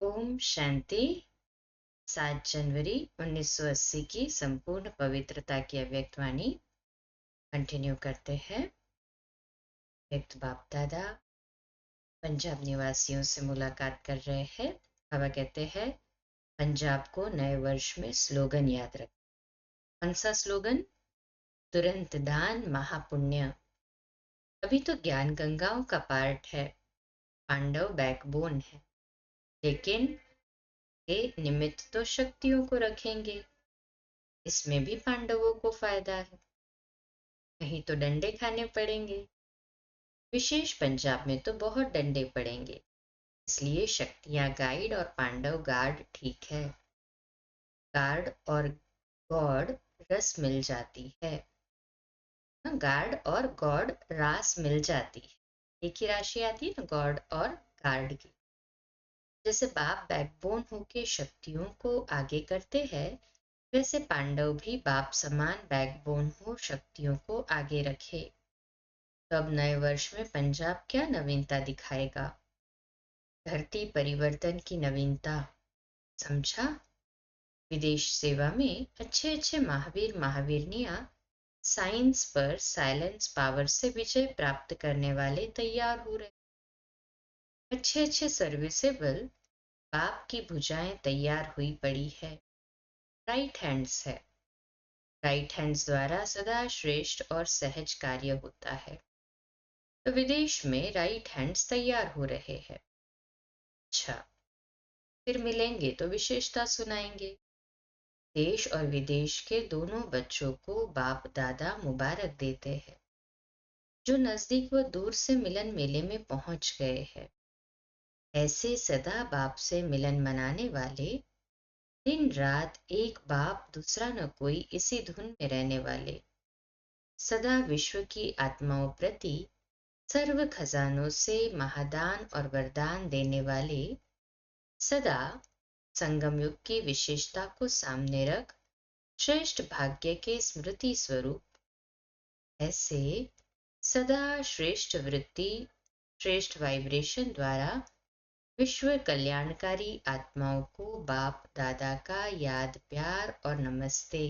ओम शांति। 7 जनवरी 1980 की संपूर्ण पवित्रता की अव्यक्त वाणी कंटिन्यू करते हैं। व्यक्त बाप दादा पंजाब निवासियों से मुलाकात कर रहे हैं। बाबा कहते हैं पंजाब को नए वर्ष में स्लोगन याद रखें। कौन सा स्लोगन? तुरंत दान महापुण्य। अभी तो ज्ञान गंगाओं का पार्ट है, पांडव बैकबोन है, लेकिन ये निमित्त तो शक्तियों को रखेंगे। इसमें भी पांडवों को फायदा है, नहीं तो डंडे खाने पड़ेंगे। विशेष पंजाब में तो बहुत डंडे पड़ेंगे, इसलिए शक्तियां गाइड और पांडव गार्ड ठीक है। गार्ड और गॉड रस मिल जाती है। गार्ड और गॉड रास मिल जाती है। एक ही राशि आती है ना, गॉड और गार्ड की। जैसे बाप बैकबोन होके शक्तियों को आगे करते हैं, वैसे पांडव भी बाप समान बैकबोन हो शक्तियों को आगे रखे। तब नए वर्ष में पंजाब क्या नवीनता दिखाएगा? धरती परिवर्तन की नवीनता। समझा? विदेश सेवा में अच्छे अच्छे महावीर महावीरनियां साइंस पर साइलेंस पावर से विजय प्राप्त करने वाले तैयार हो रहे। अच्छे अच्छे सर्विसेबल बाप की भुजाएं तैयार हुई पड़ी है। राइट हैंड्स है। राइट हैंड्स द्वारा सदा श्रेष्ठ और सहज कार्य होता है। तो विदेश में राइट हैंड्स तैयार हो रहे हैं। अच्छा, फिर मिलेंगे तो विशेषता सुनाएंगे। देश और विदेश के दोनों बच्चों को बाप दादा मुबारक देते हैं, जो नजदीक व दूर से मिलन मेले में पहुंच गए हैं। ऐसे सदा बाप से मिलन मनाने वाले, दिन रात एक बाप दूसरा न कोई इसी धुन में रहने वाले, सदा विश्व की आत्माओं प्रति सर्व खजानों से महादान और वरदान देने वाले, सदा संगम युग की विशेषता को सामने रख श्रेष्ठ भाग्य के स्मृति स्वरूप, ऐसे सदा श्रेष्ठ वृत्ति श्रेष्ठ वाइब्रेशन द्वारा विश्व कल्याणकारी आत्माओं को बाप दादा का याद प्यार और नमस्ते।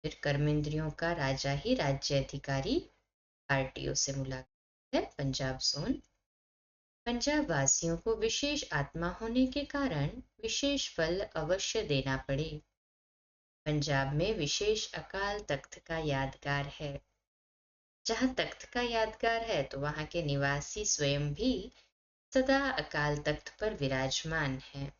फिर कर्मेंद्रियों का राजा ही राज्य अधिकारी आरटीओ से मुलाकात है। पंजाब जोन। पंजाब वासियों को विशेष आत्मा होने के कारण विशेष फल अवश्य देना पड़े। पंजाब में विशेष अकाल तख्त का यादगार है। जहां तख्त का यादगार है तो वहां के निवासी स्वयं भी सदा अकाल तख्त पर विराजमान है।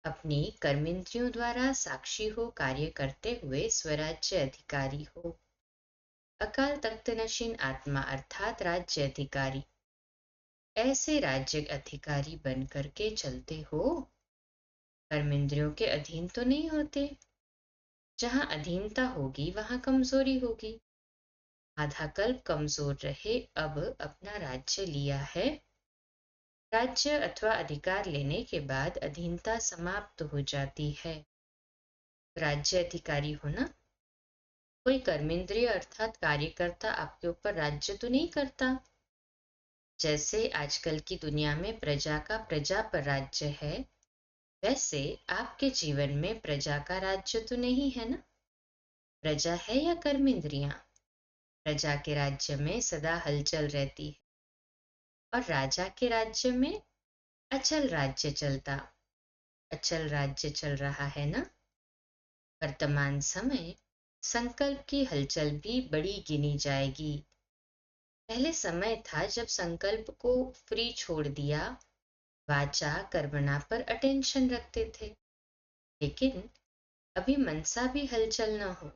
अपनी कर्मेंद्रियों द्वारा साक्षी हो कार्य करते हुए स्वराज्य अधिकारी हो। अकाल तख्त नशीन आत्मा अर्थात राज्य अधिकारी। ऐसे राज्य अधिकारी बन करके चलते हो, कर्मेंद्रियों के अधीन तो नहीं होते। जहां अधीनता होगी वहां कमजोरी होगी। आधा कल्प कमजोर रहे, अब अपना राज्य लिया है। राज्य अथवा अधिकार लेने के बाद अधीनता समाप्त हो जाती है। राज्य अधिकारी होना, कोई कर्मेंद्रिय अर्थात कार्यकर्ता आपके ऊपर राज्य तो नहीं करता। जैसे आजकल की दुनिया में प्रजा का प्रजा पर राज्य है, वैसे आपके जीवन में प्रजा का राज्य तो नहीं है ना। प्रजा है या कर्मेंद्रियां? प्रजा के राज्य में सदा हलचल रहती है और राजा के राज्य में अचल राज्य चलता। अचल राज्य चल रहा है ना। वर्तमान समय संकल्प की हलचल भी बड़ी गिनी जाएगी। पहले समय था जब संकल्प को फ्री छोड़ दिया, वाचा कर्मणा पर अटेंशन रखते थे। लेकिन अभी मनसा भी हलचल न हो,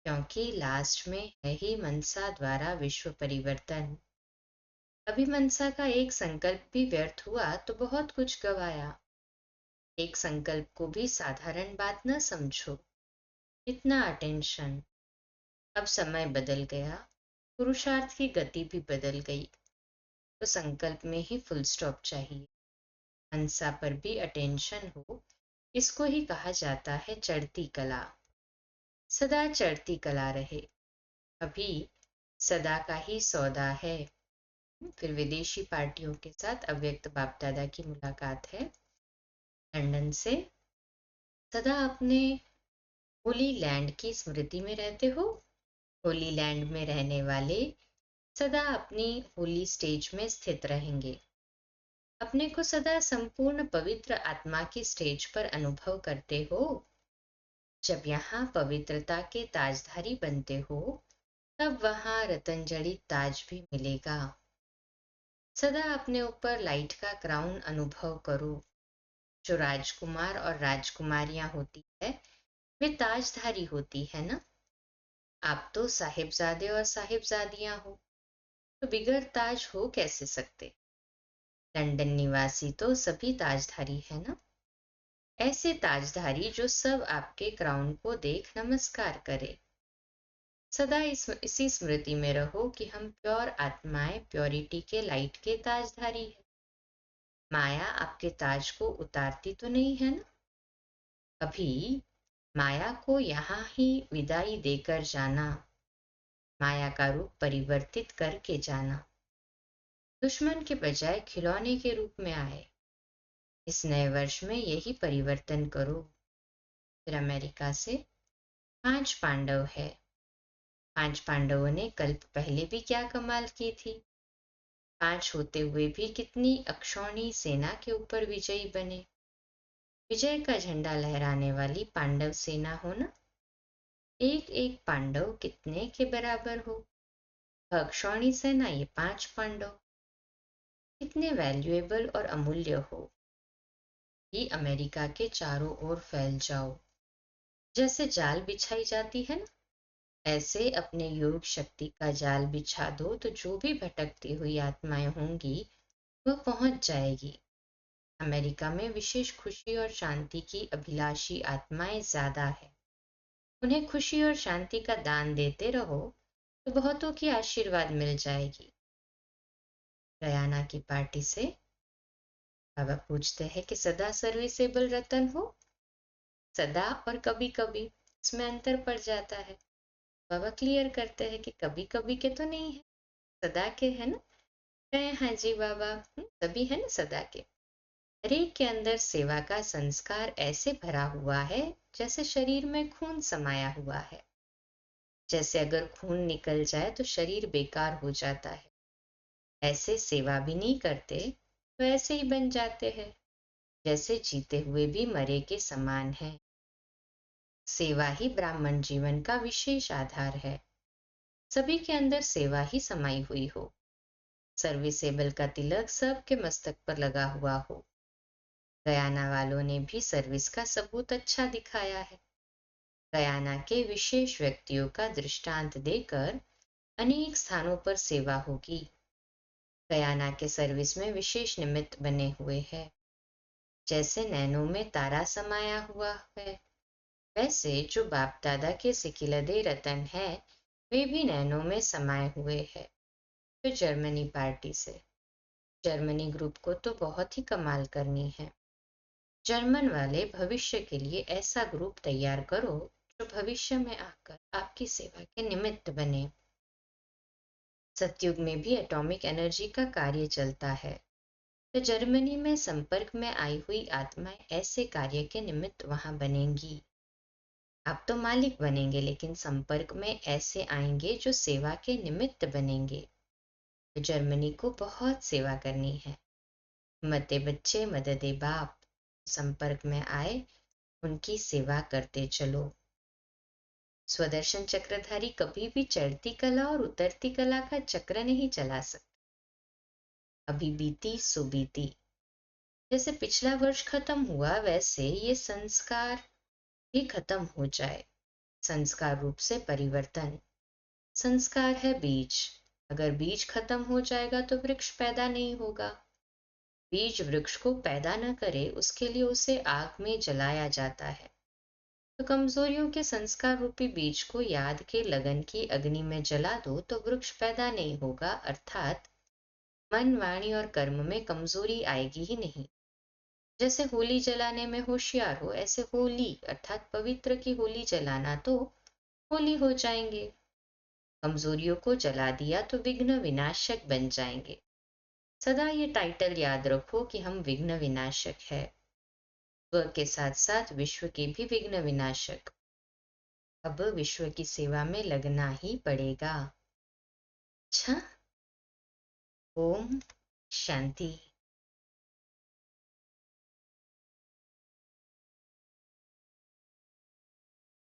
क्योंकि लास्ट में है ही मनसा द्वारा विश्व परिवर्तन। अभी मनसा का एक संकल्प भी व्यर्थ हुआ तो बहुत कुछ गवाया। एक संकल्प को भी साधारण बात न समझो। इतना अटेंशन। अब समय बदल गया, पुरुषार्थ की गति भी बदल गई, तो संकल्प में ही फुल स्टॉप चाहिए। मनसा पर भी अटेंशन हो, इसको ही कहा जाता है चढ़ती कला। सदा चढ़ती कला रहे। अभी सदा का ही सौदा है। फिर विदेशी पार्टियों के साथ अव्यक्त बाप दादा की मुलाकात है लंदन से। सदा अपने होली लैंड की स्मृति में रहते हो। होली लैंड में रहने वाले सदा अपनी होली स्टेज में स्थित रहेंगे। अपने को सदा संपूर्ण पवित्र आत्मा की स्टेज पर अनुभव करते हो। जब यहाँ पवित्रता के ताजधारी बनते हो तब वहाँ रतनजड़ित ताज भी मिलेगा। सदा अपने ऊपर लाइट का क्राउन अनुभव करो। जो राजकुमार और राजकुमारियां होती है वे ताजधारी होती है ना। आप तो साहिबजादे और साहिबजादियां हो, तो बिगर ताज हो कैसे सकते। लंदन निवासी तो सभी ताजधारी है ना। ऐसे ताजधारी जो सब आपके क्राउन को देख नमस्कार करे। सदा इसी स्मृति में रहो कि हम प्योर आत्माएं प्योरिटी के लाइट के ताजधारी है। माया आपके ताज को उतारती तो नहीं है ना। अभी माया को यहाँ ही विदाई देकर जाना, माया का रूप परिवर्तित करके जाना। दुश्मन के बजाय खिलौने के रूप में आए। इस नए वर्ष में यही परिवर्तन करो। फिर अमेरिका से 5 पांडव है। 5 पांडवों ने कल्प पहले भी क्या कमाल की थी। 5 होते हुए भी कितनी अक्षौणी सेना के ऊपर विजयी बने। विजय का झंडा लहराने वाली पांडव सेना हो ना। एक एक पांडव कितने के बराबर हो। अक्षौणी सेना ये 5 पांडव कितने वैल्यूएबल और अमूल्य हो। ही अमेरिका के चारों ओर फैल जाओ। जैसे जाल बिछाई जाती है ना, ऐसे अपने योग शक्ति का जाल बिछा दो तो जो भी भटकती हुई आत्माएं होंगी वह पहुंच जाएगी। अमेरिका में विशेष खुशी और शांति की अभिलाषी आत्माएं ज्यादा है। उन्हें खुशी और शांति का दान देते रहो तो बहुतों की आशीर्वाद मिल जाएगी। गयाना की पार्टी से बाबा पूछते हैं कि सदा सर्विसेबल रतन हो। सदा और कभी कभी इसमें अंतर पड़ जाता है। बाबा क्लियर करते हैं कि कभी कभी के तो नहीं है, सदा के है ना। कहे हाँ जी बाबा, सभी है ना सदा के। हरेक के अंदर सेवा का संस्कार ऐसे भरा हुआ है जैसे शरीर में खून समाया हुआ है। जैसे अगर खून निकल जाए तो शरीर बेकार हो जाता है, ऐसे सेवा भी नहीं करते तो ऐसे ही बन जाते हैं जैसे जीते हुए भी मरे के समान है। सेवा ही ब्राह्मण जीवन का विशेष आधार है। सभी के अंदर सेवा ही समाई हुई हो। सर्विसेबल का तिलक सबके मस्तक पर लगा हुआ हो। गयाना वालों ने भी सर्विस का सबूत अच्छा दिखाया है। गयाना के विशेष व्यक्तियों का दृष्टांत देकर अनेक स्थानों पर सेवा होगी। गयाना के सर्विस में विशेष निमित्त बने हुए हैं। जैसे नैनों में तारा समाया हुआ है, वैसे जो बाप दादा के सिकिलदे रतन है वे भी नैनों में समाये हुए हैं। तो जर्मनी पार्टी से जर्मनी ग्रुप को तो बहुत ही कमाल करनी है। जर्मन वाले भविष्य के लिए ऐसा ग्रुप तैयार करो जो भविष्य में आकर आपकी सेवा के निमित्त बने। सतयुग में भी एटॉमिक एनर्जी का कार्य चलता है, तो जर्मनी में संपर्क में आई हुई आत्माएं ऐसे कार्य के निमित्त वहां बनेंगी। आप तो मालिक बनेंगे लेकिन संपर्क में ऐसे आएंगे जो सेवा के निमित्त बनेंगे। तो जर्मनी को बहुत सेवा करनी है। मते बच्चे मददे बाप संपर्क में आए, उनकी सेवा करते चलो। स्वदर्शन चक्रधारी कभी भी चढ़ती कला और उतरती कला का चक्र नहीं चला सकता। अभी बीती सो बीती। जैसे पिछला वर्ष खत्म हुआ वैसे ये संस्कार भी खत्म हो जाए। संस्कार रूप से परिवर्तन। संस्कार है बीज। अगर बीज खत्म हो जाएगा तो वृक्ष पैदा नहीं होगा। बीज वृक्ष को पैदा न करे उसके लिए उसे आग में जलाया जाता है। तो कमजोरियों के संस्कार रूपी बीज को याद के लगन की अग्नि में जला दो तो वृक्ष पैदा नहीं होगा, अर्थात मन वाणी और कर्म में कमजोरी आएगी ही नहीं। जैसे होली जलाने में होशियार हो ऐसे होली अर्थात पवित्र की होली जलाना तो होली हो जाएंगे। कमजोरियों को जला दिया तो विघ्न विनाशक बन जाएंगे। सदा ये टाइटल याद रखो कि हम विघ्न विनाशक है, स्व के साथ साथ विश्व के भी विघ्न विनाशक। अब विश्व की सेवा में लगना ही पड़ेगा। अच्छा, ओम शांति।